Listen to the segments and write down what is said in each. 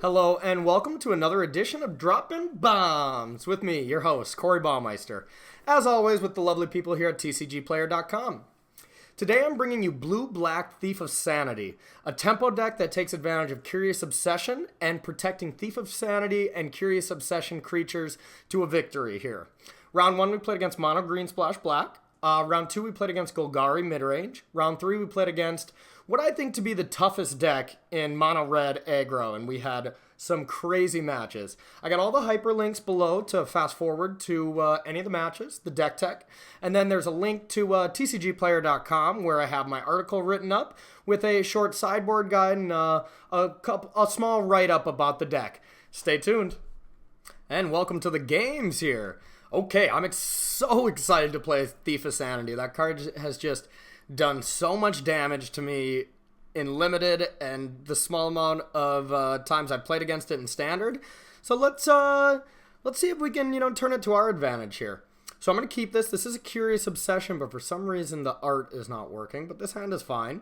Hello and welcome to another edition of Droppin Baums with me, your host, Corey Baumeister. As always, with the lovely people here at TCGplayer.com. Today I'm bringing you Blue-Black Thief of Sanity, a tempo deck that takes advantage of Curious Obsession and protecting Thief of Sanity and Curious Obsession creatures to a victory here. Round 1 we played against Mono Green Splash Black. Round 2 we played against Golgari Midrange. Round 3 we played against what I think to be the toughest deck in Mono Red Aggro, and we had some crazy matches. I got all the hyperlinks below to fast forward to any of the matches, the deck tech, and then there's a link to TCGplayer.com where I have my article written up with a short sideboard guide and a small write-up about the deck. Stay tuned. And welcome to the games here. Okay, I'm so excited to play Thief of Sanity. That card has just done so much damage to me in limited and the small amount of times I've played against it in standard. So let's see if we can, turn it to our advantage here. So I'm going to keep this. This is a Curious Obsession, but for some reason the art is not working. But this hand is fine.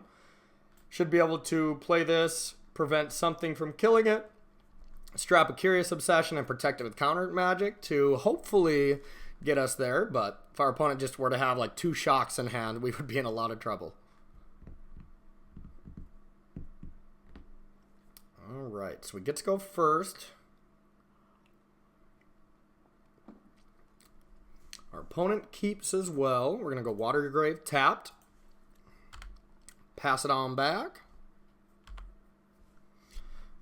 Should be able to play this, prevent something from killing it, strap a Curious Obsession, and protect it with countermagic to hopefully get us there. But if our opponent just were to have like 2 shocks in hand, we would be in a lot of trouble. Alright, so we get to go first. Our opponent keeps as well. We're going to go Water Your Grave tapped. Pass it on back.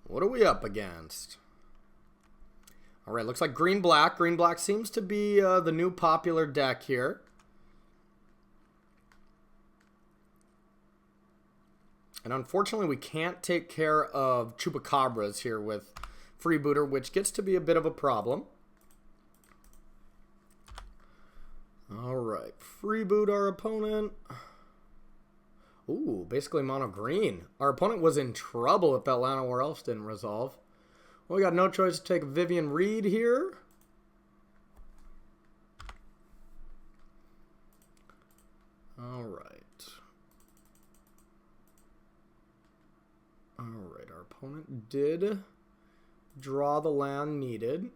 What are we up against? Alright, looks like green-black. Green-black seems to be the new popular deck here. And unfortunately, we can't take care of Chupacabras here with Freebooter, which gets to be a bit of a problem. Alright, Freeboot our opponent. Ooh, basically mono green. Our opponent was in trouble if that Llanowar Elves didn't resolve. Well, we got no choice to take Vivian Reed here. Alright. Alright, our opponent did draw the land needed.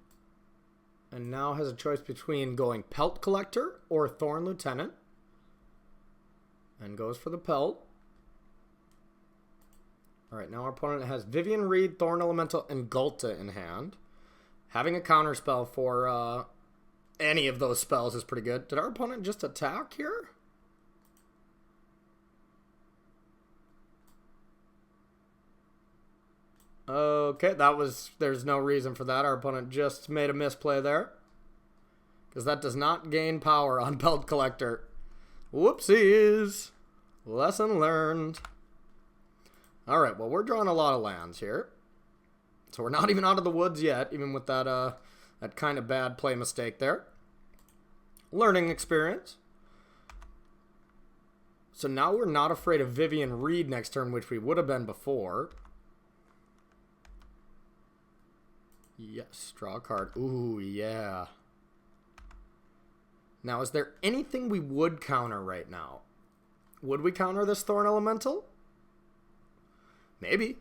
And now has a choice between going Pelt Collector or Thorn Lieutenant. And goes for the Pelt. Alright, now our opponent has Vivian Reed, Thorn Elemental, and Gulta in hand. Having a counter spell for any of those spells is pretty good. Did our opponent just attack here? Okay, there's no reason for that. Our opponent just made a misplay there. Because that does not gain power on Pelt Collector. Whoopsies. Lesson learned. Alright, well, we're drawing a lot of lands here. So we're not even out of the woods yet, even with that kind of bad play mistake there. Learning experience. So now we're not afraid of Vivian Reed next turn, which we would have been before. Yes, draw a card. Ooh, yeah. Now, is there anything we would counter right now? Would we counter this Thorn Elemental? Maybe.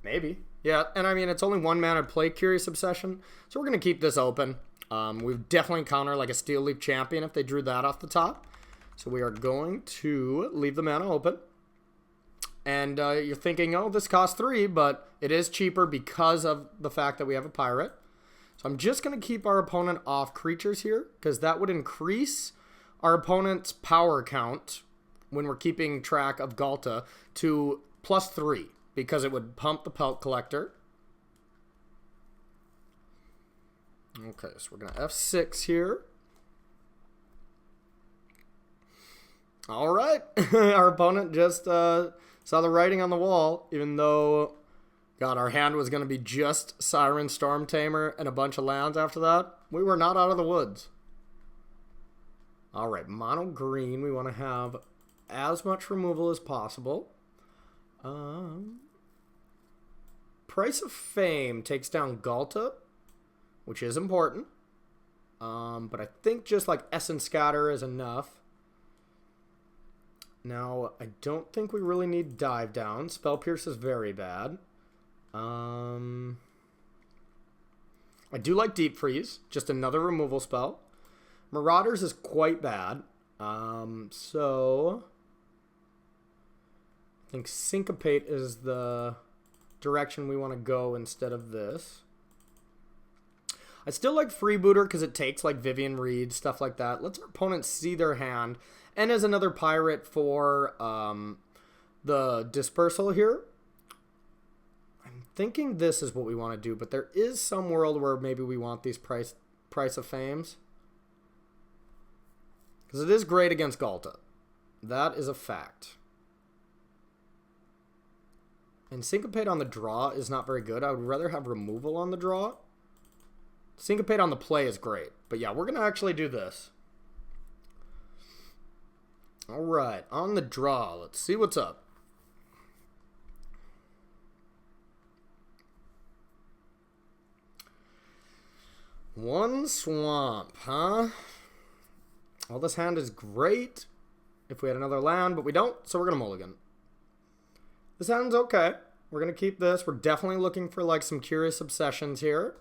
Maybe. Yeah, and I mean, it's only 1 mana to play Curious Obsession, so we're going to keep this open. We've definitely counter like a Steel Leaf Champion if they drew that off the top. So we are going to leave the mana open. And you're thinking, oh, this costs 3, but it is cheaper because of the fact that we have a pirate. So I'm just going to keep our opponent off creatures here, because that would increase our opponent's power count when we're keeping track of Gulta to +3, because it would pump the Pelt Collector. Okay, so we're going to F6 here. All right, our opponent just saw the writing on the wall, even though, God, our hand was going to be just Siren, Stormtamer, and a bunch of lands after that. We were not out of the woods. All right, mono green, we want to have as much removal as possible. Price of Fame takes down Gulta, which is important. But I think just like Essence Scatter is enough. Now, I don't think we really need Dive Down. Spell Pierce is very bad. I do like Deep Freeze, just another removal spell. Marauders is quite bad. So I think Syncopate is the direction we want to go instead of this. I still like Freebooter because it takes like Vivian Reed, stuff like that. Lets our opponents see their hand. And as another pirate for the Dispersal here. I'm thinking this is what we want to do, but there is some world where maybe we want these price of fames. Because it is great against Galta. That is a fact. And Syncopate on the draw is not very good. I would rather have removal on the draw. Syncopate on the play is great. But yeah, we're going to actually do this. Alright, on the draw. Let's see what's up. One swamp, huh? Well, this hand is great if we had another land, but we don't, so we're going to mulligan. This hand's okay. We're going to keep this. We're definitely looking for like some Curious Obsessions here.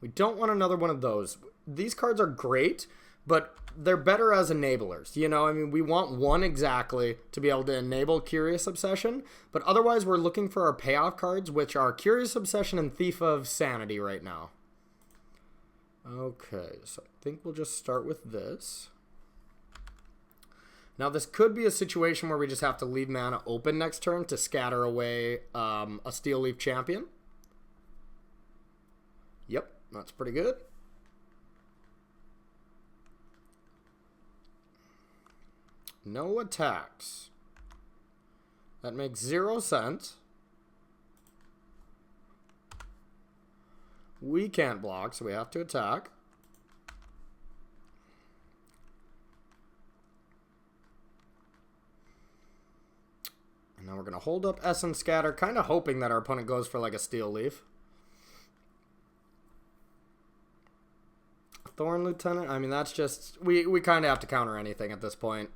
We don't want another one of those. These cards are great, but they're better as enablers. You know, I mean, we want one exactly to be able to enable Curious Obsession, but otherwise we're looking for our payoff cards, which are Curious Obsession and Thief of Sanity right now. Okay, so I think we'll just start with this. Now, this could be a situation where we just have to leave mana open next turn to scatter away a Steel Leaf Champion. Yep, that's pretty good. No attacks. That makes 0 sense. We can't block, so we have to attack. And now we're going to hold up Essence Scatter, kind of hoping that our opponent goes for like a Steel Leaf. Thorn Lieutenant, I mean, that's just... We kind of have to counter anything at this point.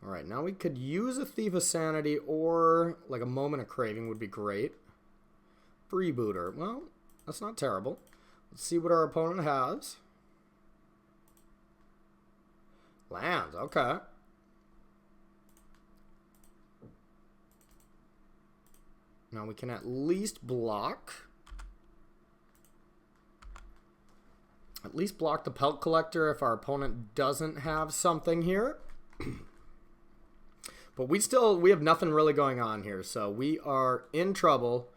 Alright, now we could use a Thief of Sanity or like a Moment of Craving would be great. Freebooter, well, that's not terrible. Let's see what our opponent has. Lands, okay. Now we can at least block. At least block the Pelt Collector if our opponent doesn't have something here. But we have nothing really going on here, so we are in trouble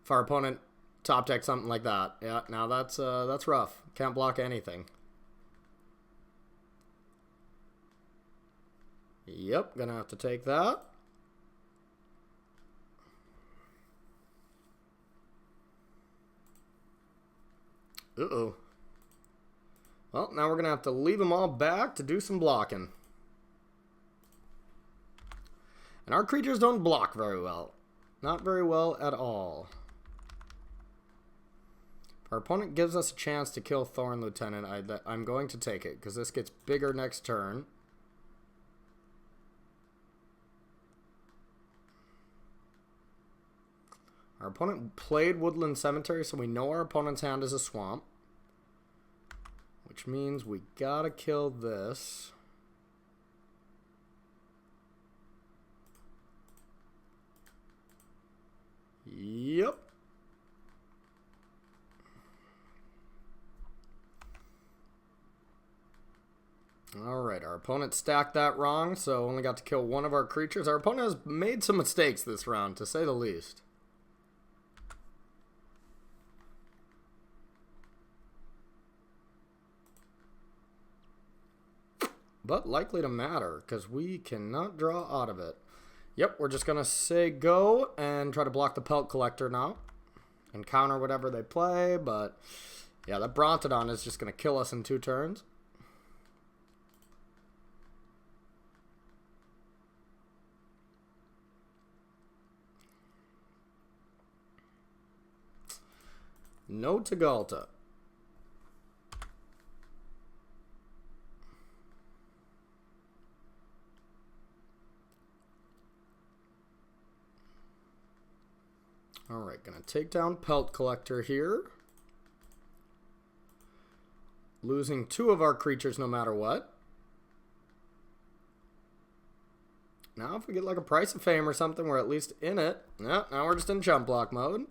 if our opponent top deck something like that. Yeah, now that's rough. Can't block anything. Yep, gonna have to take that. Uh-oh. Well, now we're gonna have to leave them all back to do some blocking. And our creatures don't block very well. Not very well at all. If our opponent gives us a chance to kill Thorn Lieutenant, I'm going to take it, because this gets bigger next turn. Our opponent played Woodland Cemetery, so we know our opponent's hand is a swamp. Which means we gotta kill this. Yep. Alright, our opponent stacked that wrong, so only got to kill one of our creatures. Our opponent has made some mistakes this round, to say the least. But likely to matter, because we cannot draw out of it. Yep, we're just going to say go and try to block the Pelt Collector now. And counter whatever they play, but yeah, that Brontodon is just going to kill us in 2 turns. No Tagalta. Alright, gonna take down Pelt Collector here. Losing 2 of our creatures no matter what. Now if we get like a Price of Fame or something, we're at least in it. No, now we're just in jump block mode.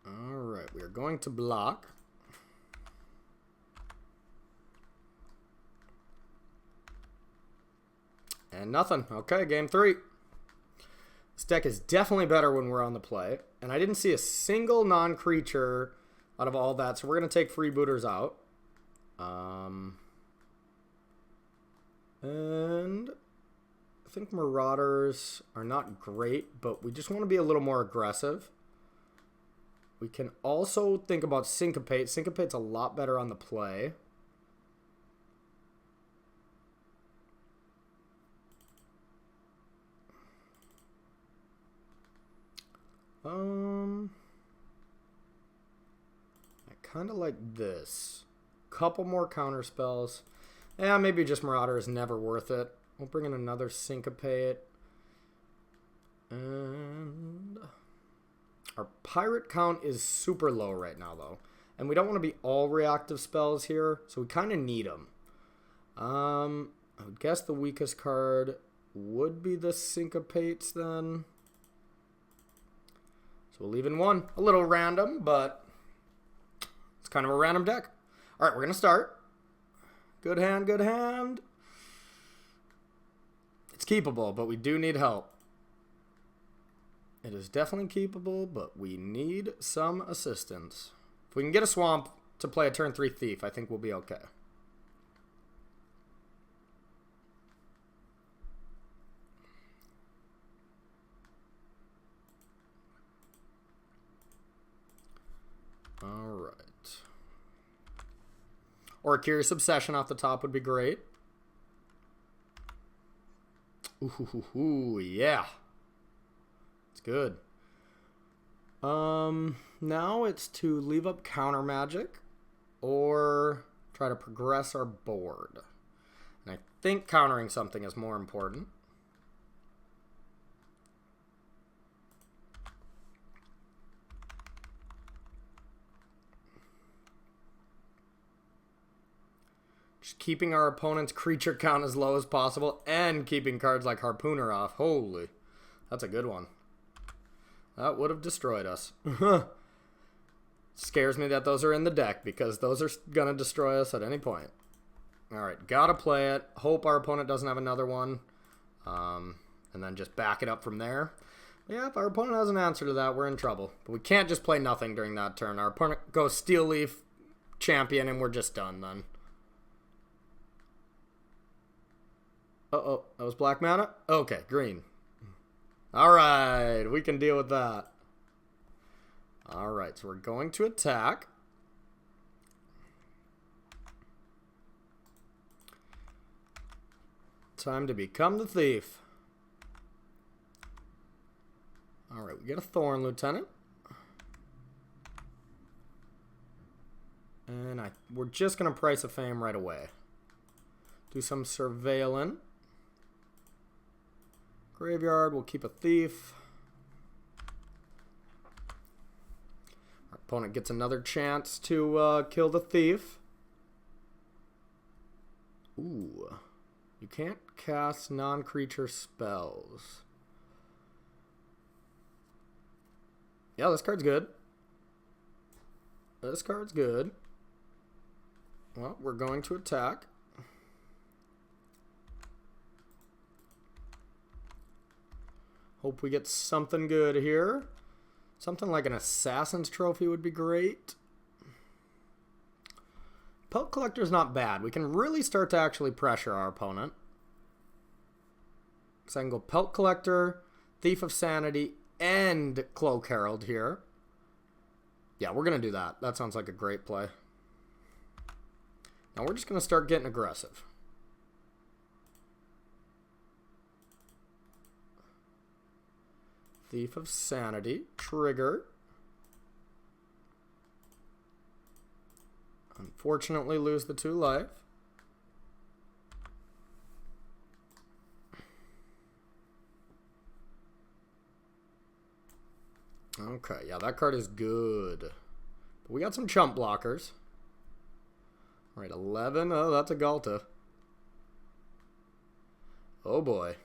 Alright, we are going to block. And nothing. Okay, game 3. This deck is definitely better when we're on the play. And I didn't see a single non-creature out of all that, so we're going to take Freebooters out. And I think Marauders are not great, but we just want to be a little more aggressive. We can also think about Syncopate. Syncopate's a lot better on the play. I kind of like this. Couple more counter spells. Yeah, maybe just Marauder is never worth it. We'll bring in another Syncopate. And our pirate count is super low right now, though. And we don't want to be all reactive spells here, so we kind of need them. I would guess the weakest card would be the Syncopates, then. So we'll leave in 1. A little random, but it's kind of a random deck. All right, we're going to start. Good hand, good hand. It's keepable, but we do need help. It is definitely keepable, but we need some assistance. If we can get a swamp to play a turn 3 thief, I think we'll be okay. All right. Or a Curious Obsession off the top would be great. Ooh, yeah. It's good. Now it's to leave up countermagic or try to progress our board. And I think countering something is more important. Just keeping our opponent's creature count as low as possible and keeping cards like Harpooner off. Holy, that's a good one. That would have destroyed us. Scares me that those are in the deck because those are going to destroy us at any point. Alright, gotta play it. Hope our opponent doesn't have another one. And then just back it up from there. Yeah, if our opponent has an answer to that, we're in trouble. But we can't just play nothing during that turn. Our opponent goes Steel Leaf Champion and we're just done then. Uh-oh, that was black mana? Okay, green. Alright, we can deal with that. Alright, so we're going to attack. Time to become the thief. Alright, we get a Thorn Lieutenant. And we're just going to Price of Fame right away. Do some surveilling. Graveyard, we'll keep a thief. Our opponent gets another chance to kill the thief. Ooh. You can't cast non-creature spells. Yeah, this card's good. This card's good. Well, we're going to attack. Hope we get something good here. Something like an Assassin's Trophy would be great. Pelt Collector's not bad. We can really start to actually pressure our opponent. Because I can go Pelt Collector, Thief of Sanity, and Cloak Herald here. Yeah, we're going to do that. That sounds like a great play. Now we're just going to start getting aggressive. Thief of Sanity, trigger. Unfortunately, lose the 2 life. Okay, yeah, that card is good. But we got some chump blockers. All right, 11. Oh, that's a Galta. Oh, boy.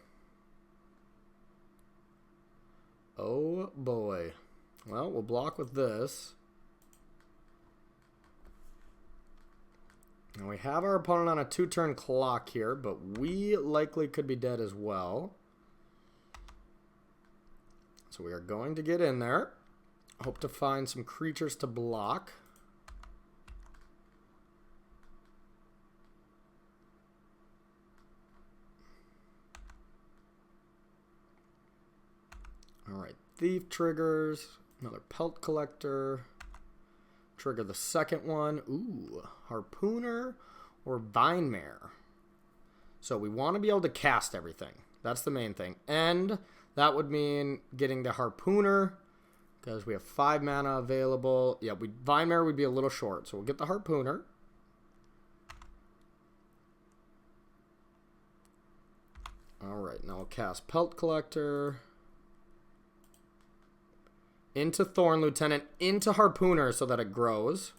Oh, boy. Well, we'll block with this. Now we have our opponent on a 2-turn clock here, but we likely could be dead as well. So we are going to get in there. Hope to find some creatures to block. Alright, Thief triggers. Another Pelt Collector. Trigger the second one. Ooh, Harpooner or Vinemare. So we want to be able to cast everything. That's the main thing. And that would mean getting the Harpooner because we have 5 mana available. Yeah, Vinemare would be a little short, so we'll get the Harpooner. Alright, now we'll cast Pelt Collector. Into Thorn Lieutenant, into Harpooner so that it grows.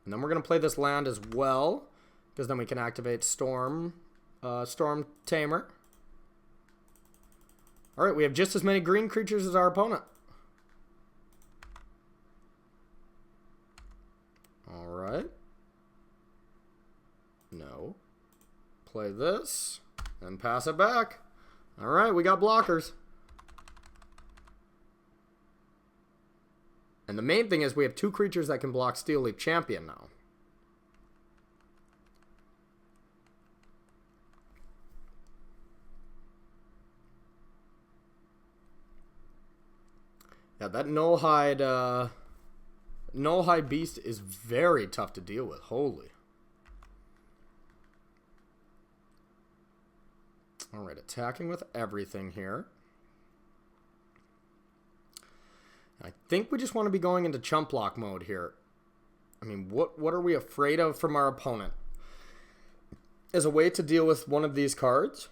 And then we're going to play this land as well, because then we can activate Stormtamer. Alright, we have just as many green creatures as our opponent. Alright. No. Play this, and pass it back. Alright, we got blockers. And the main thing is we have 2 creatures that can block Steel Leaf Champion now. Yeah, that Nullhide Beast is very tough to deal with. Holy. Alright, attacking with everything here. I think we just want to be going into chump block mode here. I mean, what are we afraid of from our opponent? As a way to deal with one of these cards.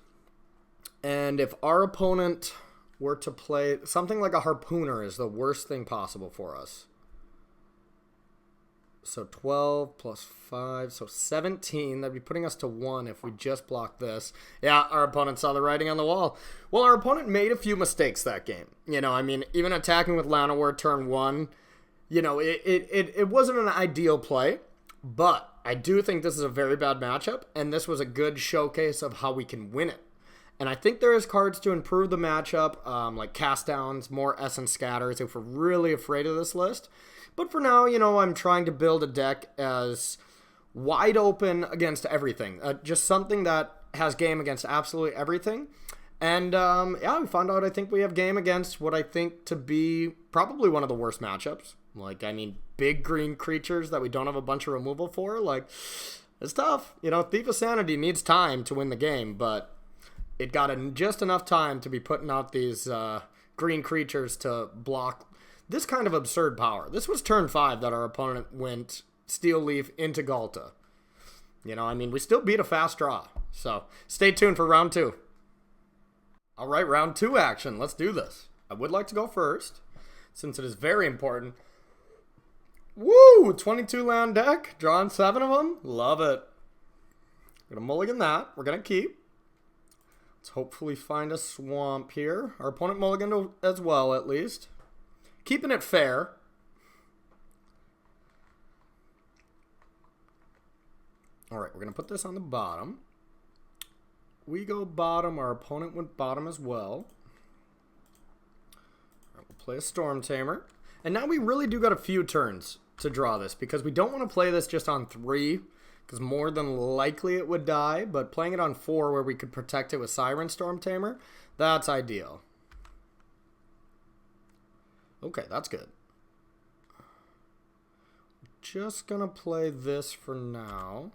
And if our opponent were to play something like a Harpooner is the worst thing possible for us. So 12 plus 5, so 17. That'd be putting us to 1 if we just block this. Yeah, our opponent saw the writing on the wall. Well, our opponent made a few mistakes that game. You know, I mean, even attacking with Llanowar turn 1, you know, it wasn't an ideal play. But I do think this is a very bad matchup, and this was a good showcase of how we can win it. And I think there is cards to improve the matchup, like Cast Downs, more Essence Scatters, if we're really afraid of this list. But for now, you know, I'm trying to build a deck as wide open against everything. Just something that has game against absolutely everything. And, yeah, we found out I think we have game against what I think to be probably one of the worst matchups. Like, I mean, big green creatures that we don't have a bunch of removal for. Like, it's tough. You know, Thief of Sanity needs time to win the game, but it got just enough time to be putting out these green creatures to block this kind of absurd power. This was turn 5 that our opponent went Steel Leaf into Galta. You know, I mean, we still beat a fast draw. So, stay tuned for round 2. All right, round 2 action. Let's do this. I would like to go first, since it is very important. Woo! 22 land deck. Drawing 7 of them. Love it. We're going to mulligan that. We're going to keep. Let's hopefully find a swamp here. Our opponent mulliganed as well, at least. Keeping it fair. Alright, we're going to put this on the bottom. We go bottom. Our opponent went bottom as well. Alright, we'll play a Stormtamer. And now we really do got a few turns to draw this, because we don't want to play this just on 3, because more than likely it would die, but playing it on 4 where we could protect it with Siren Stormtamer, that's ideal. Okay, that's good. Just gonna play this for now.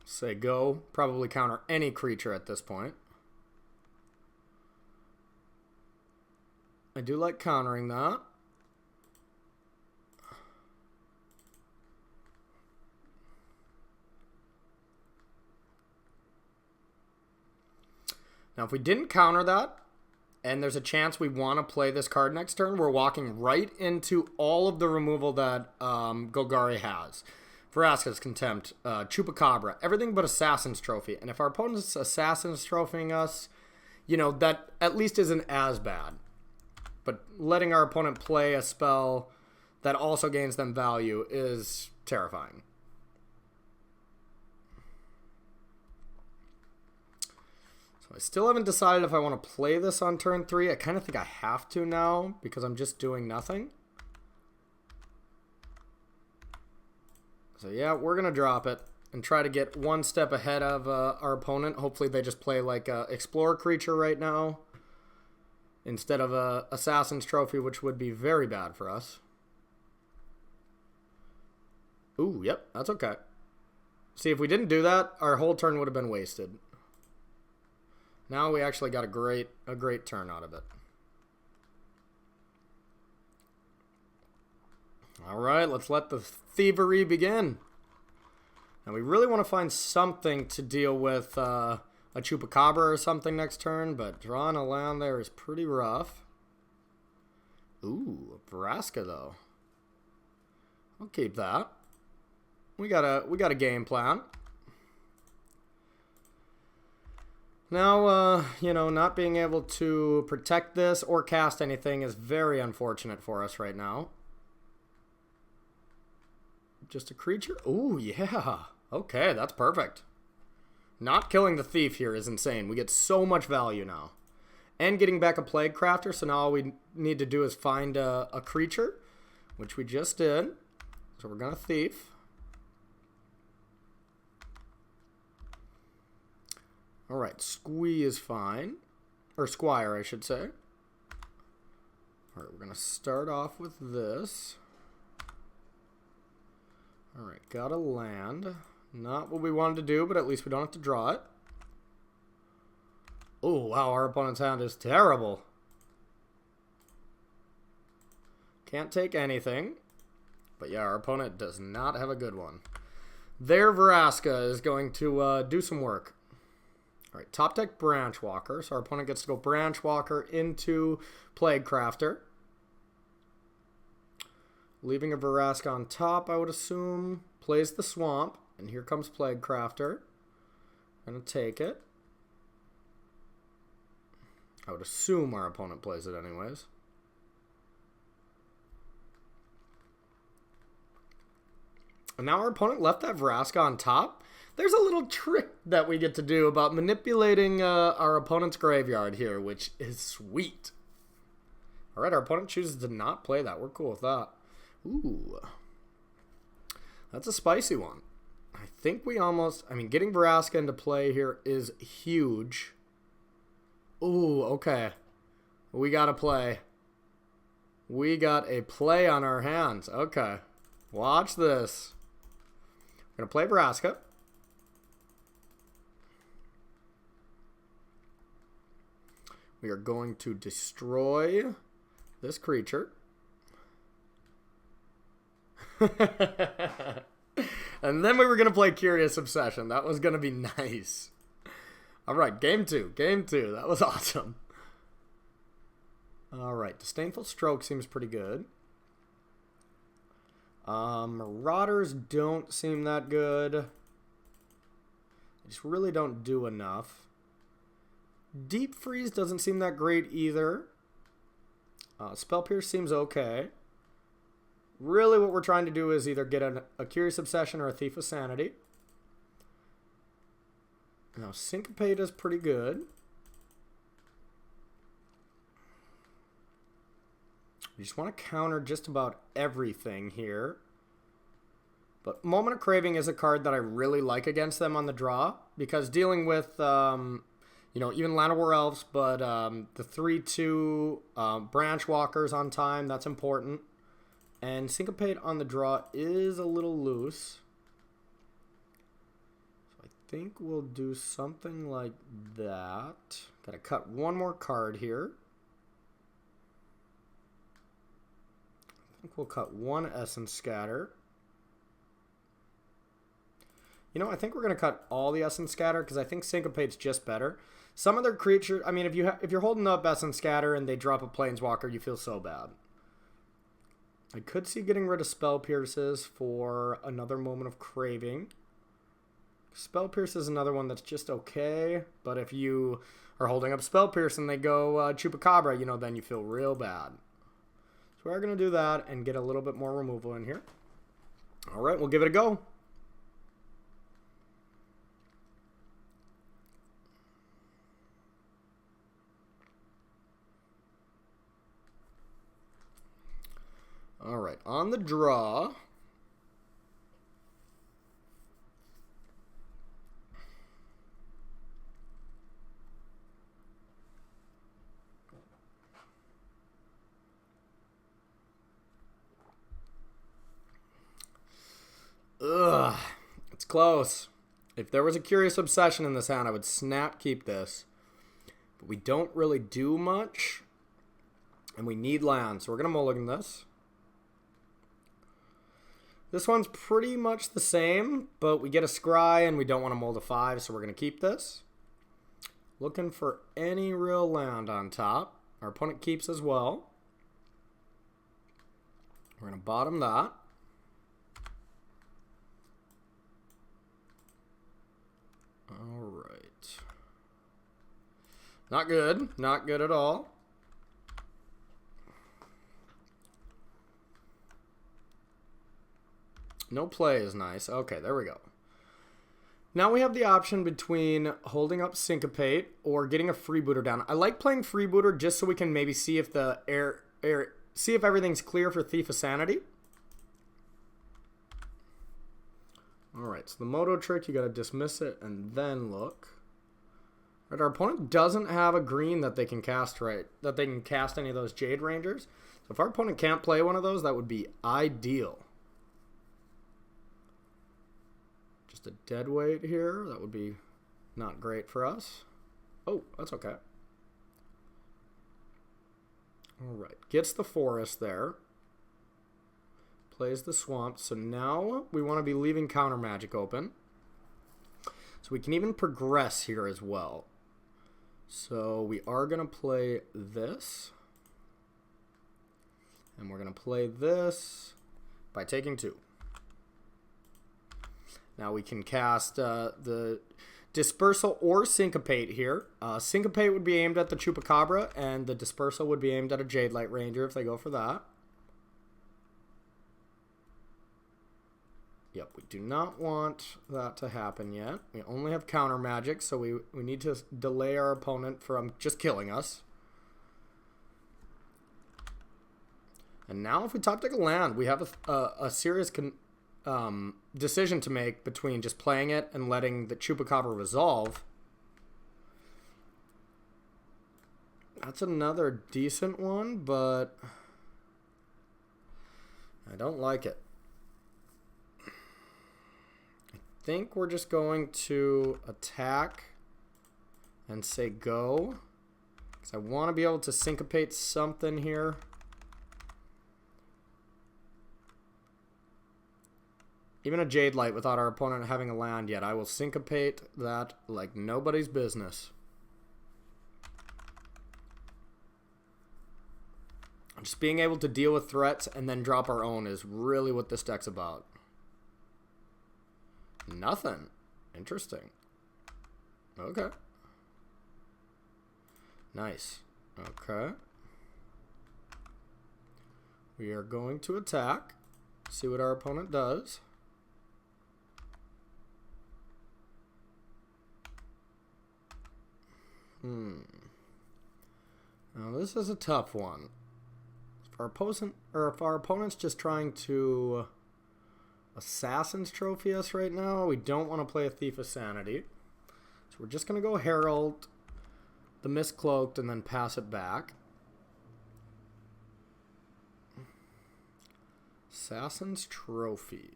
Say go. Probably counter any creature at this point. I do like countering that. Now, if we didn't counter that, and there's a chance we want to play this card next turn, we're walking right into all of the removal that Golgari has. Vraska's Contempt, Chupacabra, everything but Assassin's Trophy. And if our opponent's Assassin's Trophying us, you know, that at least isn't as bad. But letting our opponent play a spell that also gains them value is terrifying. So I still haven't decided if I want to play this on turn 3. I kind of think I have to now because I'm just doing nothing. So yeah, we're going to drop it and try to get one step ahead of our opponent. Hopefully they just play like a Explorer creature right now instead of a Assassin's Trophy, which would be very bad for us. Ooh, yep, that's okay. See, if we didn't do that, our whole turn would have been wasted. Now we actually got a great turn out of it. All right, let's let the thievery begin. Now we really want to find something to deal with a Chupacabra or something next turn, but drawing a land there is pretty rough. Ooh, Vraska though. I'll keep that. We got a game plan. Now, you know, not being able to protect this or cast anything is very unfortunate for us right now. Just a creature? Ooh, yeah. Okay, that's perfect. Not killing the thief here is insane. We get so much value now. And getting back a Plague Crafter, so now all we need to do is find a creature, which we just did. So we're going to thief. Alright, Squee is fine. Or Squire, I should say. Alright, we're going to start off with this. Alright, got a land. Not what we wanted to do, but at least we don't have to draw it. Oh, wow, our opponent's hand is terrible. Can't take anything. But yeah, our opponent does not have a good one. Their Vraska is going to do some work. Alright, top deck Branch Walker. So our opponent gets to go Branch Walker into Plague Crafter. Leaving a Vraska on top, I would assume. Plays the Swamp. And here comes Plague Crafter. Gonna take it. I would assume our opponent plays it anyways. And now our opponent left that Vraska on top. There's a little trick that we get to do about manipulating our opponent's graveyard here, which is sweet. Alright, our opponent chooses to not play that. We're cool with that. Ooh. That's a spicy one. I think we almost... I mean, getting Vraska into play here is huge. Ooh, okay. We got to play. We got a play on our hands. Okay. Watch this. We're going to play Vraska. We are going to destroy this creature. And then we were going to play Curious Obsession. That was going to be nice. Alright, game 2. Game 2. That was awesome. Alright, Disdainful Stroke seems pretty good. Marauders don't seem that good. They just really don't do enough. Deep Freeze doesn't seem that great either. Spell Pierce seems okay. Really what we're trying to do is either get a Curious Obsession or a Thief of Sanity. Now Syncopate is pretty good. We just want to counter just about everything here. But Moment of Craving is a card that I really like against them on the draw. Because dealing with, you know, even Land of War Elves, but the 3-2 Branch Walkers on time, that's important. And Syncopate on the draw is a little loose. So I think we'll do something like that. Gotta cut one more card here. think we'll cut one Essence Scatter. You know, I think we're going to cut all the Essence Scatter because I think Syncopate's just better. Some other creature, I mean, if you're holding up Essence Scatter and they drop a Planeswalker, you feel so bad. I could see getting rid of Spell Pierces for another Moment of Craving. Spell Pierce is another one that's just okay, but if you are holding up Spell Pierce and they go Chupacabra, you know, then you feel real bad. So we're going to do that and get a little bit more removal in here. All right, we'll give it a go. All right, on the draw. Ugh, it's close. If there was a Curious Obsession in this hand, I would snap keep this. But we don't really do much. And we need land, so we're going to mulligan this. This one's pretty much the same, but we get a Scry and we don't want to mold a 5, so we're going to keep this. Looking for any real land on top. Our opponent keeps as well. We're going to bottom that. All right. Not good. Not good at all. No play is nice. Okay, there we go. Now we have the option between holding up Syncopate or getting a Freebooter down. I like playing Freebooter just so we can maybe see if the see if everything's clear for Thief of Sanity. Alright, so the Moto trick, you gotta dismiss it and then look. Right, our opponent doesn't have a green that they can cast that they can cast any of those Jade Rangers. So if our opponent can't play one of those, that would be ideal. Just a dead weight here, that would be not great for us. Oh, that's okay. Alright, gets the forest there. Plays the swamp. So now we want to be leaving countermagic open. So we can even progress here as well. So we are going to play this. And we're going to play this by taking 2. Now we can cast the Dispersal or Syncopate here. Syncopate would be aimed at the Chupacabra, and the Dispersal would be aimed at a Jade Light Ranger if they go for that. Yep, we do not want that to happen yet. We only have counter magic, so we need to delay our opponent from just killing us. And now if we top deck a land, we have a serious decision to make between just playing it and letting the Chupacabra resolve. That's another decent one, but I don't like it. I think we're just going to attack and say go, because I want to be able to syncopate something here. Even a Jade Light without our opponent having a land yet. I will syncopate that like nobody's business. Just being able to deal with threats and then drop our own is really what this deck's about. Nothing. Interesting. Okay. Nice. Okay. We are going to attack. See what our opponent does. Now this is a tough one. If our opponent's just trying to Assassin's Trophy us right now, we don't want to play a Thief of Sanity. So we're just going to go Herald the Mistcloaked and then pass it back. Assassin's Trophy.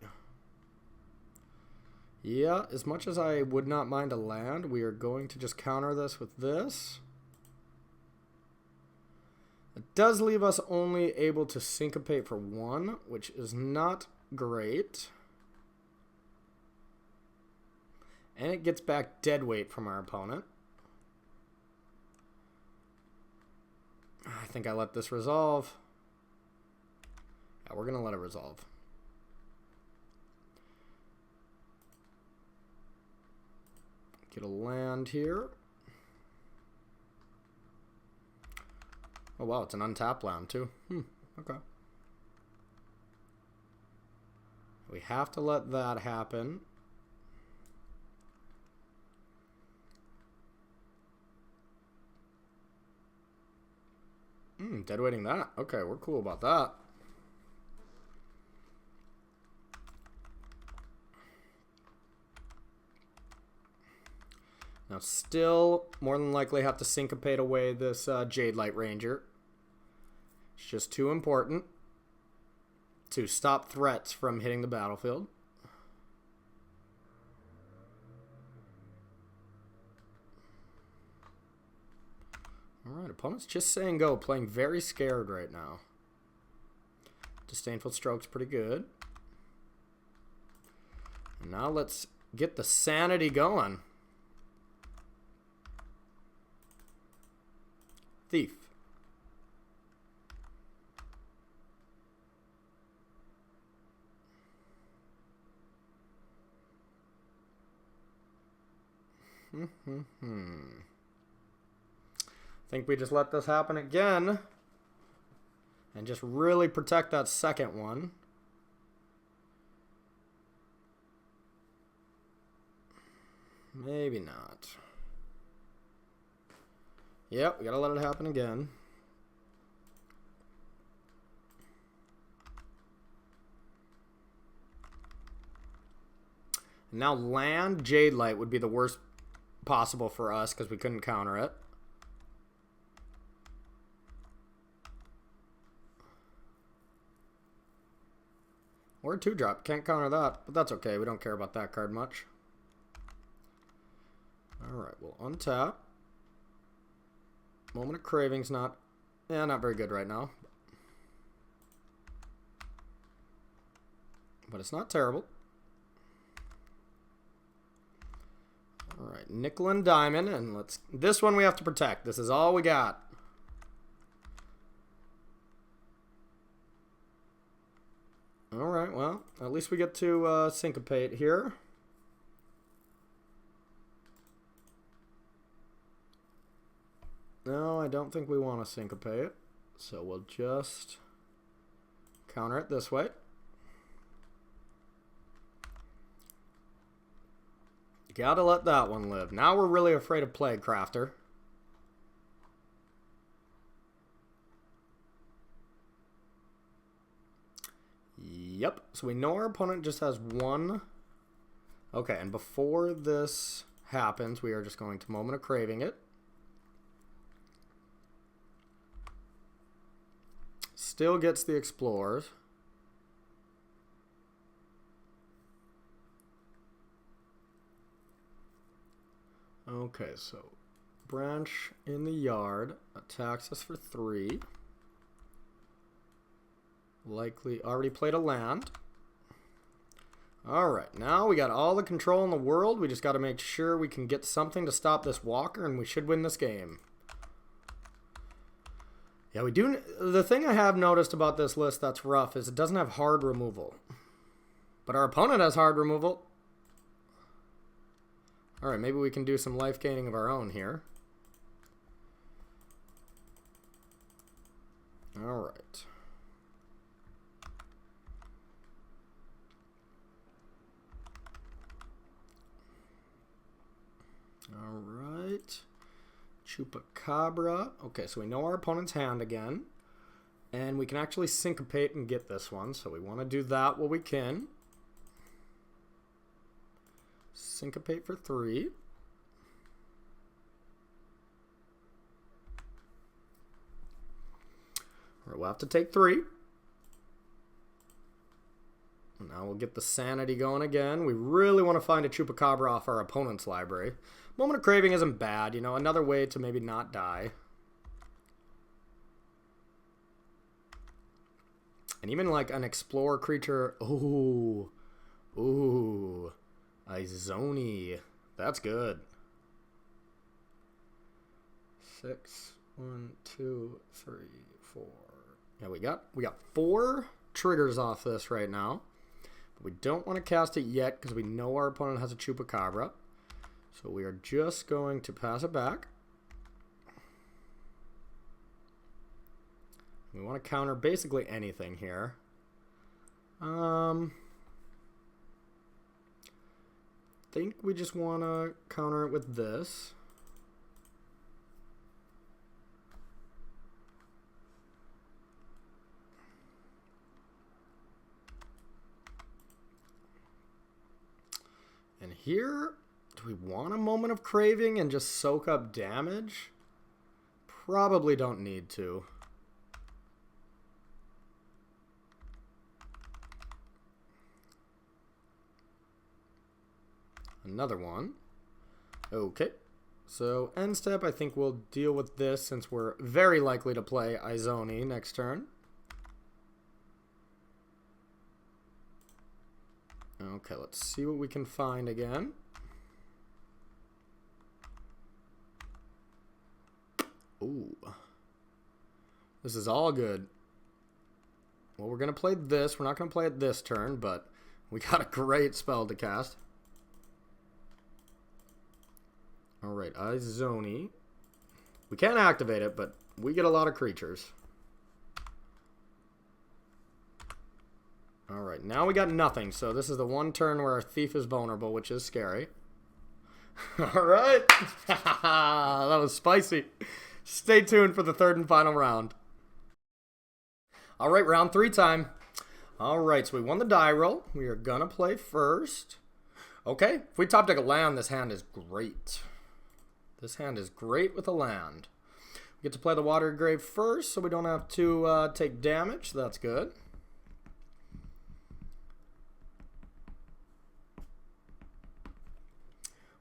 Yeah, as much as I would not mind a land, we are going to just counter this with this. It does leave us only able to syncopate for 1, which is not great. And it gets back dead weight from our opponent. I think I let this resolve. Yeah, we're going to let it resolve. Get a land here. Oh wow, it's an untapped land too. Okay. We have to let that happen. Deadweighting that. Okay, we're cool about that. Now still more than likely have to syncopate away this Jade Light Ranger. It's just too important to stop threats from hitting the battlefield. Alright, opponent's just saying go, playing very scared right now. Disdainful Stroke's pretty good. And now let's get the Sanity going. Thief. Think we just let this happen again and just really protect that second one. Maybe not. Yep, we gotta let it happen again. Now land Jade Light would be the worst possible for us because we couldn't counter it. Or a 2-drop. Can't counter that, but that's okay. We don't care about that card much. Alright, we'll untap. Moment of Craving's not very good right now. But it's not terrible. Alright, nickel and diamond, and this one we have to protect. This is all we got. Alright, well, at least we get to syncopate here. No, I don't think we want to syncopate, so we'll just counter it this way. Gotta let that one live. Now we're really afraid of Plague Crafter. Yep, so we know our opponent just has one. Okay, and before this happens, we are just going to Moment of Craving it. Still gets the Explorers. Okay, so Branch in the Yard attacks us for 3. Likely already played a land. Alright, now we got all the control in the world. We just got to make sure we can get something to stop this Walker, and we should win this game. Yeah, we do. The thing I have noticed about this list that's rough is it doesn't have hard removal. But our opponent has hard removal. Alright, maybe we can do some life gaining of our own here. Alright. Alright. Chupacabra. Okay, so we know our opponent's hand again. And we can actually syncopate and get this one. So we want to do that while we can. Syncopate for 3. Alright, we'll have to take 3. Now we'll get the Sanity going again. We really want to find a Chupacabra off our opponent's library. Moment of Craving isn't bad, you know, another way to maybe not die. And even like an explorer creature. Ooh. Ooh. Izoni. That's good. 6, 1, 2, 3, 4. Yeah, we got 4 triggers off this right now. But we don't want to cast it yet because we know our opponent has a Chupacabra. So we are just going to pass it back. We want to counter basically anything here. Think we just want to counter it with this. And here, do we want a Moment of Craving and just soak up damage? Probably don't need to. Another one. Okay. So, end step, I think we'll deal with this since we're very likely to play Izoni next turn. Okay, let's see what we can find again. Ooh. This is all good. Well, we're going to play this. We're not going to play it this turn, but we got a great spell to cast. Alright, Izoni. We can't activate it, but we get a lot of creatures. Alright, now we got nothing, so this is the one turn where our thief is vulnerable, which is scary. Alright! That was spicy. Stay tuned for the third and final round. Alright, round 3 time. Alright, so we won the die roll. We are gonna play first. Okay, if we top deck a land, this hand is great. This hand is great with a land. We get to play the Water Grave first, so we don't have to take damage. That's good.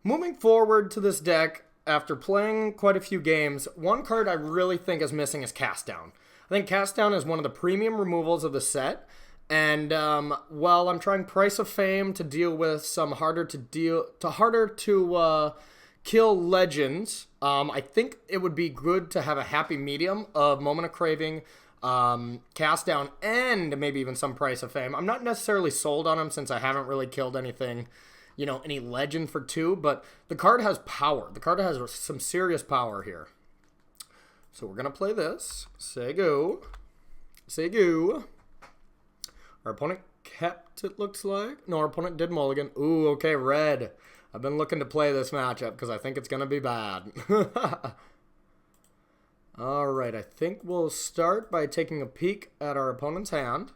Moving forward to this deck, after playing quite a few games, one card I really think is missing is Cast Down. I think Cast Down is one of the premium removals of the set. And while I'm trying Price of Fame to deal with some harder to kill legends, I think it would be good to have a happy medium of Moment of Craving, Cast Down, and maybe even some Price of Fame. I'm not necessarily sold on him since I haven't really killed anything, you know, any legend for 2, but the card has power. The card has some serious power here. So we're going to play this. Say go. Say go. Our opponent kept, it looks like. No, our opponent did mulligan. Ooh, okay, red. I've been looking to play this matchup because I think it's going to be bad. Alright, I think we'll start by taking a peek at our opponent's hand.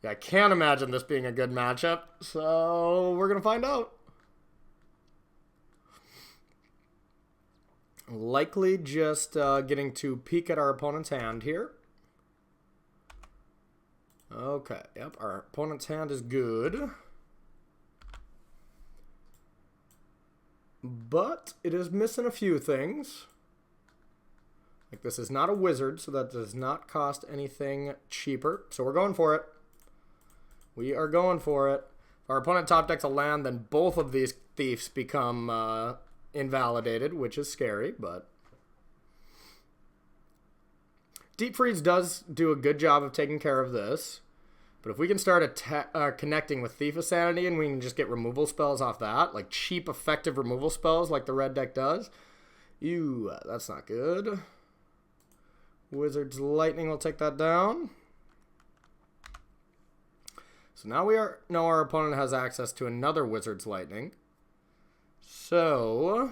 Yeah, I can't imagine this being a good matchup, so we're going to find out. Likely just getting to peek at our opponent's hand here. Okay, yep, our opponent's hand is good. But it is missing a few things. Like this is not a wizard, so that does not cost anything cheaper. So we're going for it. We are going for it. If our opponent top decks a land, then both of these thieves become invalidated, which is scary, but Deep Freeze does do a good job of taking care of this. But if we can start connecting with Thief of Sanity and we can just get removal spells off that, like cheap, effective removal spells like the red deck does, ew, that's not good. Wizard's Lightning will take that down. So now we know our opponent has access to another Wizard's Lightning. So,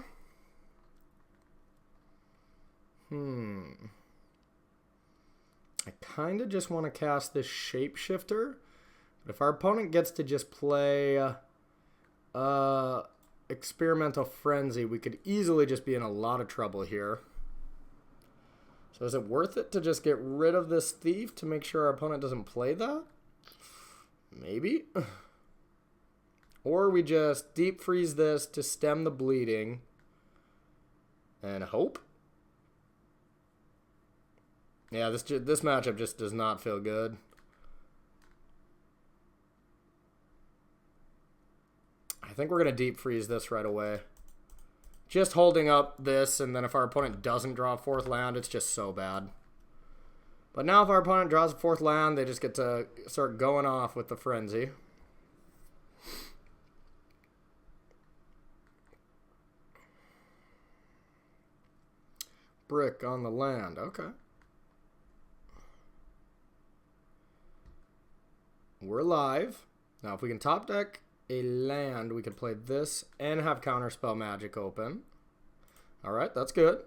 I kind of just want to cast this Shapeshifter. But if our opponent gets to just play Experimental Frenzy, we could easily just be in a lot of trouble here. So is it worth it to just get rid of this Thief to make sure our opponent doesn't play that? Maybe. Or we just Deep Freeze this to stem the bleeding and hope. Yeah, this matchup just does not feel good. I think we're going to deep freeze this right away. Just holding up this, and then if our opponent doesn't draw a 4th land, it's just so bad. But now if our opponent draws a 4th land, they just get to start going off with the Frenzy. Brick on the land. Okay. We're live. Now if we can top deck a land, we can play this and have Counterspell Magic open. Alright, that's good.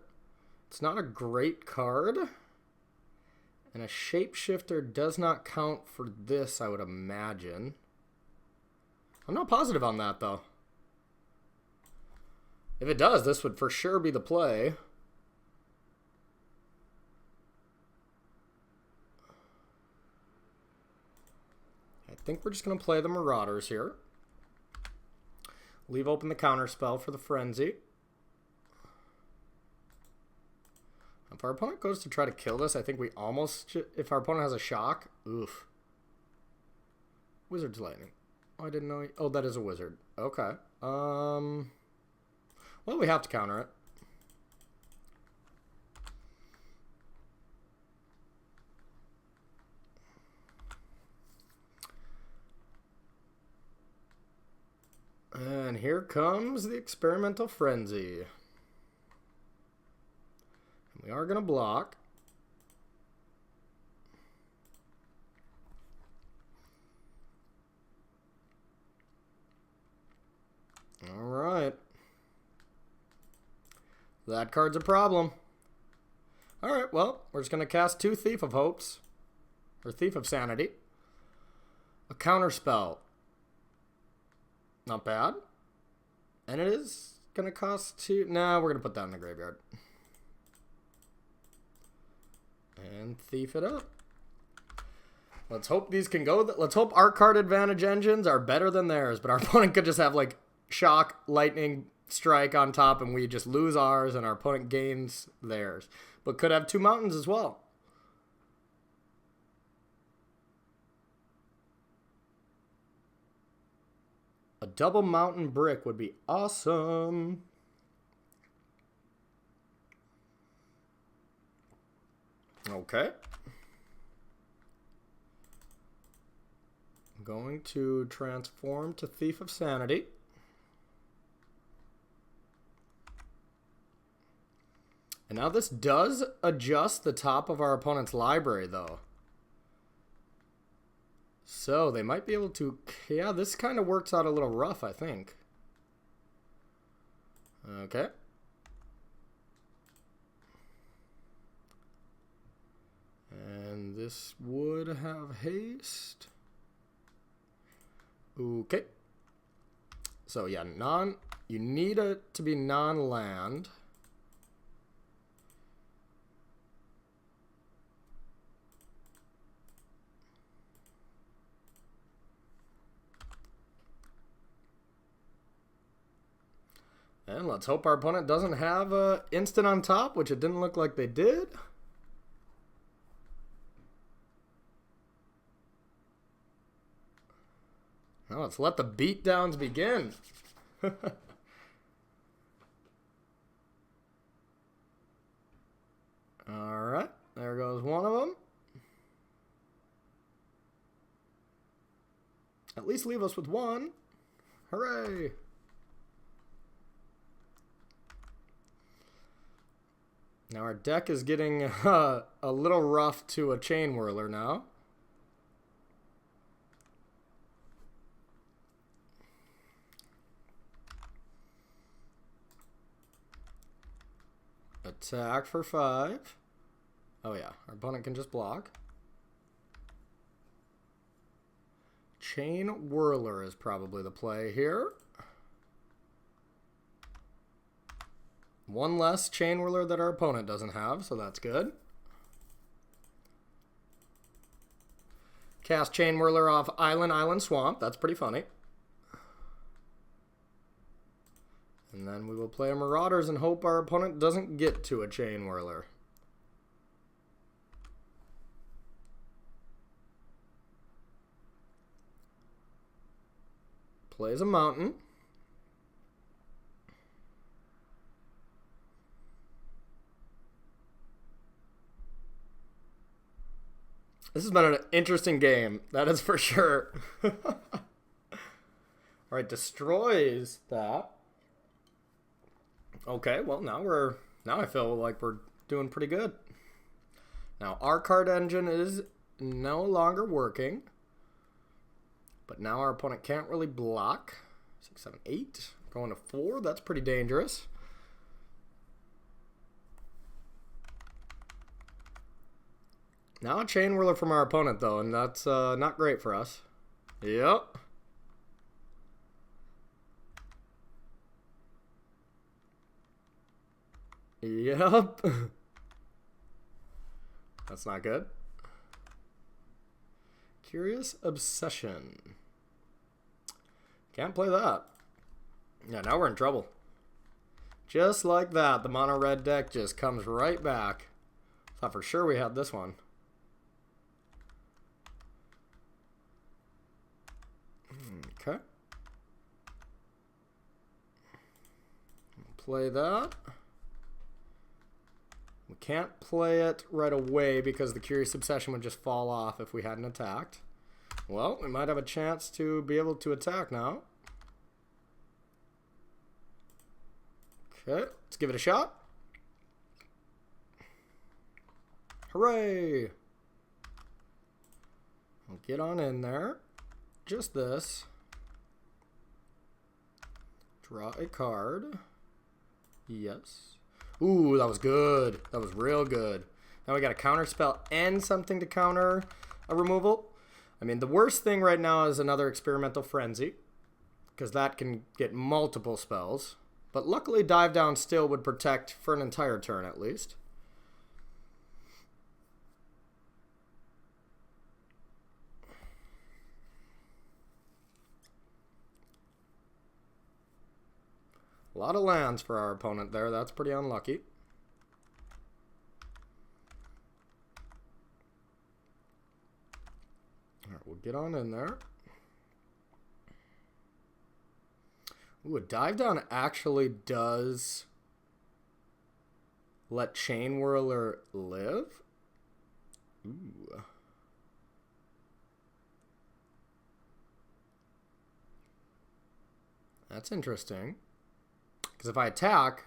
It's not a great card. And a Shapeshifter does not count for this, I would imagine. I'm not positive on that, though. If it does, this would for sure be the play. I think we're just going to play the Marauders here. Leave open the Counterspell for the Frenzy. If our opponent goes to try to kill this, I think we almost... If our opponent has a shock... Oof. Wizard's Lightning. Oh, I didn't know... Oh, that is a wizard. Okay. Well, we have to counter it. And here comes the Experimental Frenzy. And we are going to block. Alright. That card's a problem. Alright, well, we're just going to cast 2 Thief of Hopes. Or Thief of Sanity. A Counterspell. Not bad. And it is going to cost 2... Nah, we're going to put that in the graveyard. And thief it up. Let's hope these can go... Let's hope our card advantage engines are better than theirs. But our opponent could just have, like, Shock, Lightning, Strike on top, and we just lose ours, and our opponent gains theirs. But could have 2 mountains as well. A double mountain brick would be awesome. Okay. I'm going to transform to Thief of Sanity. And now this does adjust the top of our opponent's library, though. So they might be able to... Yeah, this kind of works out a little rough, I think. Okay. And this would have haste. Okay. So yeah, you need it to be non-land. And let's hope our opponent doesn't have an instant on top, which it didn't look like they did. Now let's let the beatdowns begin. Alright, there goes one of them. At least leave us with one. Hooray! Now our deck is getting a little rough to a Chain Whirler now. Attack for 5. Oh yeah, our opponent can just block. Chain Whirler is probably the play here. One less Chain Whirler that our opponent doesn't have, so that's good. Cast Chain Whirler off Island, Swamp. That's pretty funny. And then we will play Marauders and hope our opponent doesn't get to a Chain Whirler. Plays a Mountain. This has been an interesting game. That is for sure. Alright, destroys that. Okay, well now I feel like we're doing pretty good. Now our card engine is no longer working. But now our opponent can't really block. 6, 7, 8. Going to 4. That's pretty dangerous. Now a Chain Whirler from our opponent, though, and that's not great for us. Yep. Yep. That's not good. Curious Obsession. Can't play that. Yeah, now we're in trouble. Just like that, the mono red deck just comes right back. Thought for sure we had this one. Okay. Play that. We can't play it right away because the Curious Obsession would just fall off if we hadn't attacked. Well, we might have a chance to be able to attack now. Okay, let's give it a shot. Hooray! We'll get on in there. Just this. Draw a card. Yes. Ooh, that was good. That was real good. Now we got a counter spell and something to counter a removal. I mean, the worst thing right now is another Experimental Frenzy, because that can get multiple spells. But luckily, Dive Down still would protect for an entire turn at least. A lot of lands for our opponent there. That's pretty unlucky. All right, we'll get on in there. Ooh, a Dive Down actually does let Chain Whirler live. Ooh. That's interesting. Because if I attack,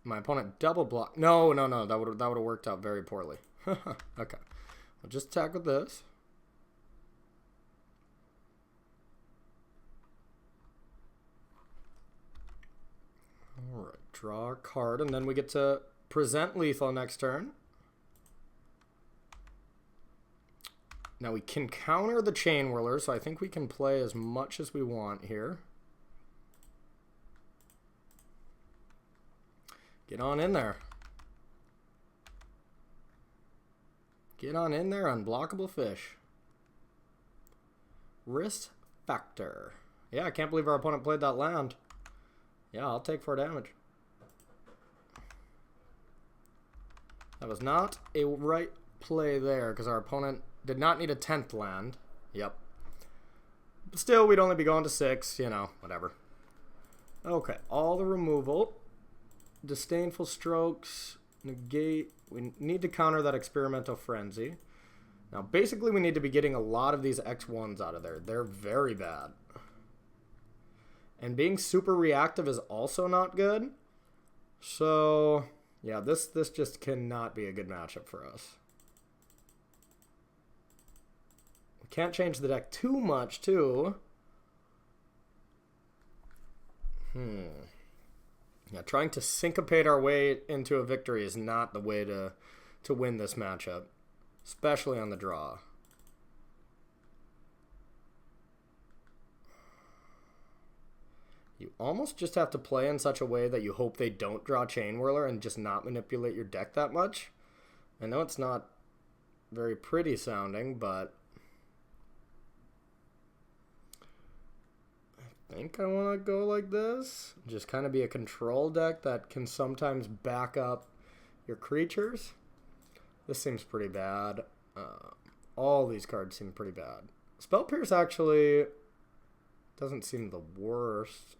my opponent double block. No. That would have worked out very poorly. Okay. I'll just attack with this. Alright, draw a card, and then we get to present lethal next turn. Now we can counter the Chain Whirler, so I think we can play as much as we want here. Get on in there. Get on in there, unblockable fish. Risk Factor. Yeah, I can't believe our opponent played that land. Yeah, I'll take 4 damage. That was not a right play there, because our opponent did not need a 10th land. Yep. But still, we'd only be going to 6, you know, whatever. Okay, all the removal. Disdainful Strokes, negate. We need to counter that Experimental Frenzy. Now, basically, we need to be getting a lot of these X1s out of there. They're very bad. And being super reactive is also not good. So, yeah, this just cannot be a good matchup for us. We can't change the deck too much, too. Yeah, trying to syncopate our way into a victory is not the way to win this matchup, especially on the draw. You almost just have to play in such a way that you hope they don't draw Chain Whirler and just not manipulate your deck that much. I know it's not very pretty sounding, but I think I want to go like this. Just kind of be a control deck that can sometimes back up your creatures. This seems pretty bad. All these cards seem pretty bad. Spell Pierce actually doesn't seem the worst.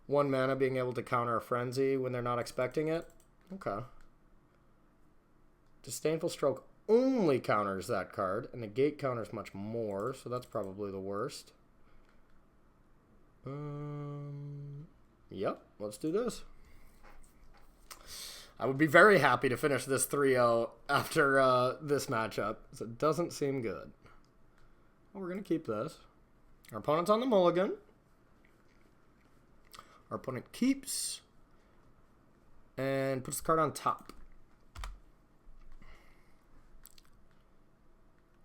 1 mana being able to counter a Frenzy when they're not expecting it. Okay. Disdainful Stroke only counters that card, and negate counters much more, so that's probably the worst. Yep, let's do this. I would be very happy to finish this 3-0 after this matchup, because it doesn't seem good. Well, we're going to keep this. Our opponent's on the mulligan. Our opponent keeps and puts the card on top.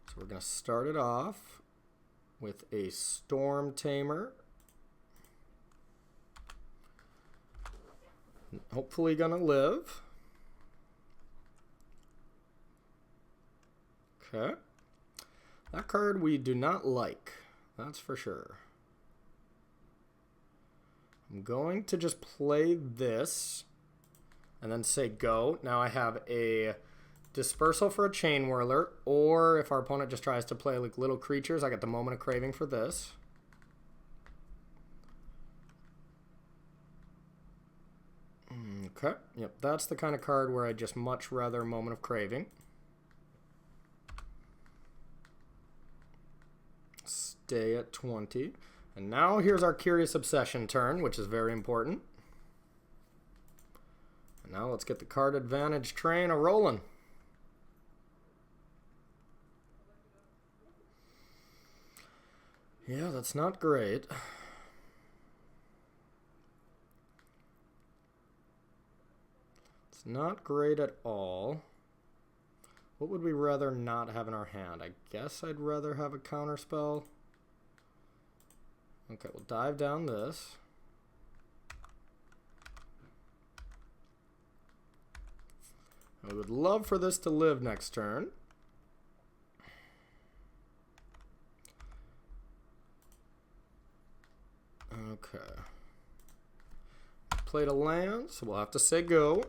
So we're going to start it off with a Stormtamer. Hopefully going to live. Okay. That card we do not like. That's for sure. I'm going to just play this and then say go. Now I have a Dispersal for a Chain Whirler, or if our opponent just tries to play like little creatures, I got the Moment of Craving for this. Okay, yep, that's the kind of card where I'd just much rather Moment of Craving. Stay at 20. And now here's our Curious Obsession turn, which is very important. And now let's get the card advantage train a-rolling. Yeah, that's not great. It's not great at all. What would we rather not have in our hand? I guess I'd rather have a counterspell. Okay, we'll dive down this. I would love for this to live next turn. Okay. Played a land, so we'll have to say go.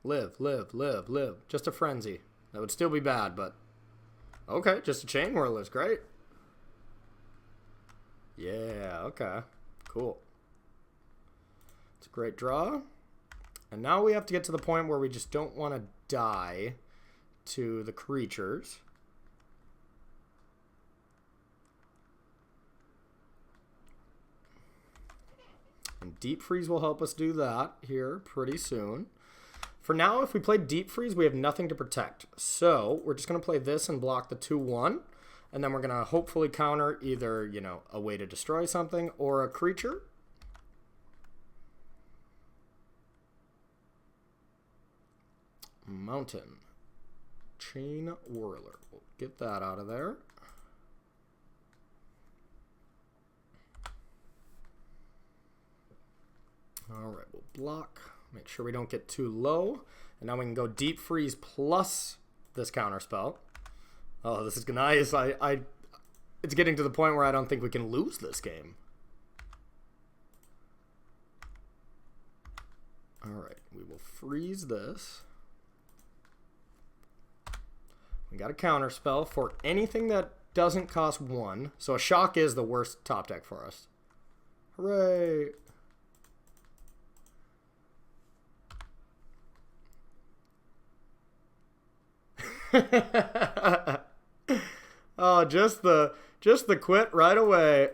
Live, live, live, live. Just a frenzy. That would still be bad, but... Okay, just a Chain Whirler is great. Yeah, okay. Cool. It's a great draw. And now we have to get to the point where we just don't want to die to the creatures. And Deep Freeze will help us do that here pretty soon. For now, if we play Deep Freeze, we have nothing to protect. So we're just going to play this and block the 2-1. And then we're going to hopefully counter either, you know, a way to destroy something or a creature. Mountain. Chain Whirler. We'll get that out of there. Alright, we'll block. Make sure we don't get too low. And now we can go Deep Freeze plus this counterspell. Oh, this is nice. It's getting to the point where I don't think we can lose this game. Alright, we will freeze this. We got a counterspell for anything that doesn't cost 1. So a shock is the worst top deck for us. Hooray! Oh, just the quit right away.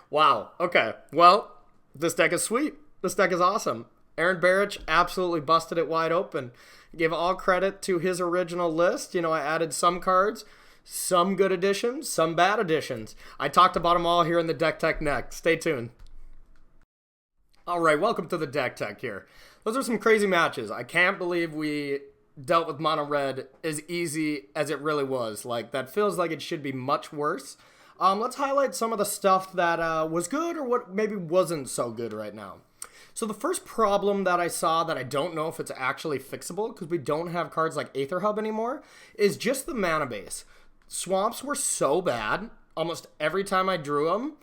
Wow. Okay. Well, this deck is sweet. This deck is awesome. Aaron Barrich absolutely busted it wide open. Give all credit to his original list. You know, I added some cards, some good additions, some bad additions. I talked about them all here in the Deck Tech next. Stay tuned. All right, welcome to the Deck Tech here. Those are some crazy matches. I can't believe we dealt with mono red as easy as it really was. Like, that feels like it should be much worse. Let's highlight some of the stuff that was good or what maybe wasn't so good right now. So the first problem that I saw that I don't know if it's actually fixable because we don't have cards like Aether Hub anymore is just the mana base. Swamps were so bad almost every time I drew them,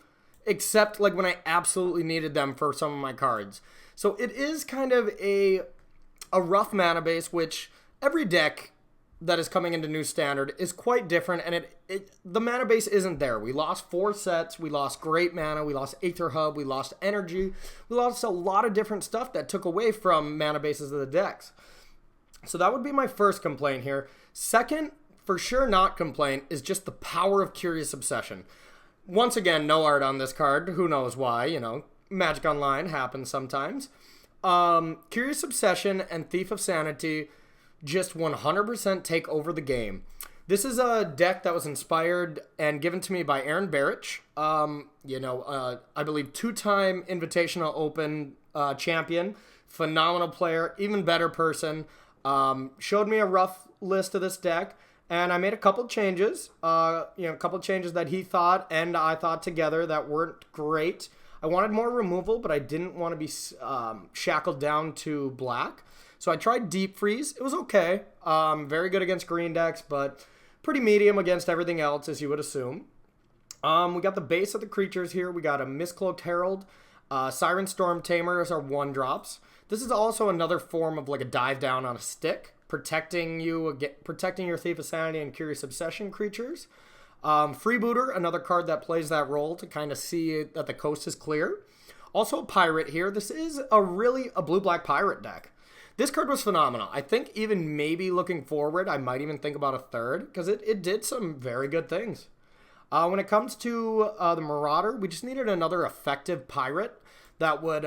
except like when I absolutely needed them for some of my cards. So it is kind of a rough mana base, which every deck that is coming into new standard is quite different, and the mana base isn't there. We lost 4 sets, we lost great mana, we lost Aether Hub, we lost energy, we lost a lot of different stuff that took away from mana bases of the decks. So that would be my first complaint here. Second, for sure not complaint, is just the power of Curious Obsession. Once again, no art on this card. Who knows why, you know. Magic Online happens sometimes. Curious Obsession and Thief of Sanity just 100% take over the game. This is a deck that was inspired and given to me by Aaron Barrich. I believe 2-time Invitational Open champion, phenomenal player, even better person. Showed me a rough list of this deck, and I made a couple changes. A couple changes that he thought and I thought together that weren't great. I wanted more removal, but I didn't want to be shackled down to black. So I tried Deep Freeze. It was okay. Very good against green decks, but pretty medium against everything else, as you would assume. We got the base of the creatures here. We got a Mistcloaked Herald. Siren Stormtamer as our 1-drops. This is also another form of like a dive down on a stick, protecting your Thief of Sanity and Curious Obsession creatures. Freebooter, another card that plays that role to kind of see that the coast is clear. Also a pirate here. This is a blue-black pirate deck. This card was phenomenal. I think even maybe looking forward, I might even think about a third, because it did some very good things. When it comes to the Marauder, we just needed another effective pirate that would,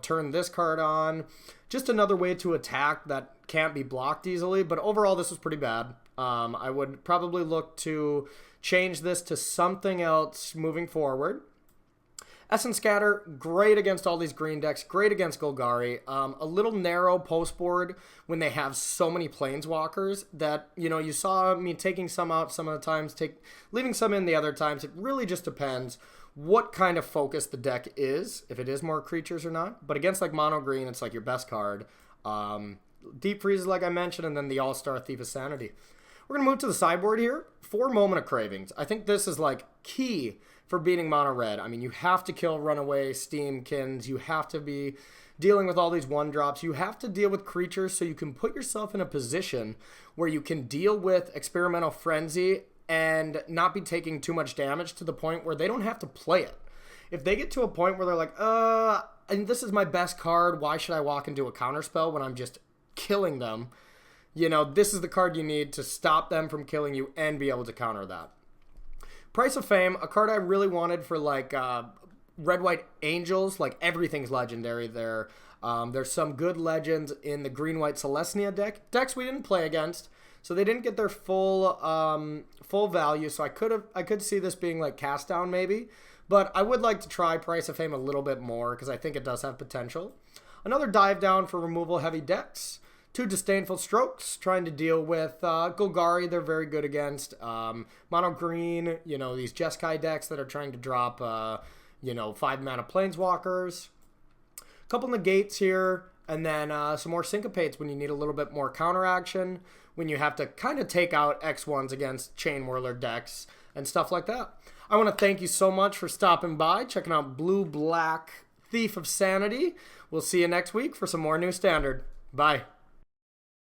turn this card on. Just another way to attack that can't be blocked easily, but overall this was pretty bad. I would probably look to change this to something else moving forward. Essence Scatter, great against all these green decks, great against Golgari. A little narrow post board when they have so many Planeswalkers that, you saw me taking some out some of the times, leaving some in the other times. It really just depends what kind of focus the deck is, if it is more creatures or not. But against like mono green, it's like your best card. Deep Freeze, like I mentioned, and then the All-Star Thief of Sanity. We're going to move to the sideboard here. 4 Moment of Cravings. I think this is like key for beating mono red. I mean, you have to kill runaway Steamkins. You have to be dealing with all these 1-drops. You have to deal with creatures so you can put yourself in a position where you can deal with Experimental Frenzy and not be taking too much damage to the point where they don't have to play it. If they get to a point where they're like, and this is my best card, why should I walk into a counterspell when I'm just killing them? This is the card you need to stop them from killing you and be able to counter that. Price of Fame, a card I really wanted for like Red-White Angels. Like everything's legendary there. There's some good legends in the Green-White Celestia decks we didn't play against, so they didn't get their full value. So I could see this being like cast down maybe, but I would like to try Price of Fame a little bit more because I think it does have potential. Another dive down for removal heavy decks. 2 Disdainful Strokes, trying to deal with Golgari. They're very good against mono green, these Jeskai decks that are trying to drop 5-mana Planeswalkers. A couple negates here, and then some more syncopates when you need a little bit more counteraction, when you have to kind of take out X1s against Chain Whirler decks and stuff like that. I want to thank you so much for stopping by, checking out Blue-Black Thief of Sanity. We'll see you next week for some more new Standard. Bye.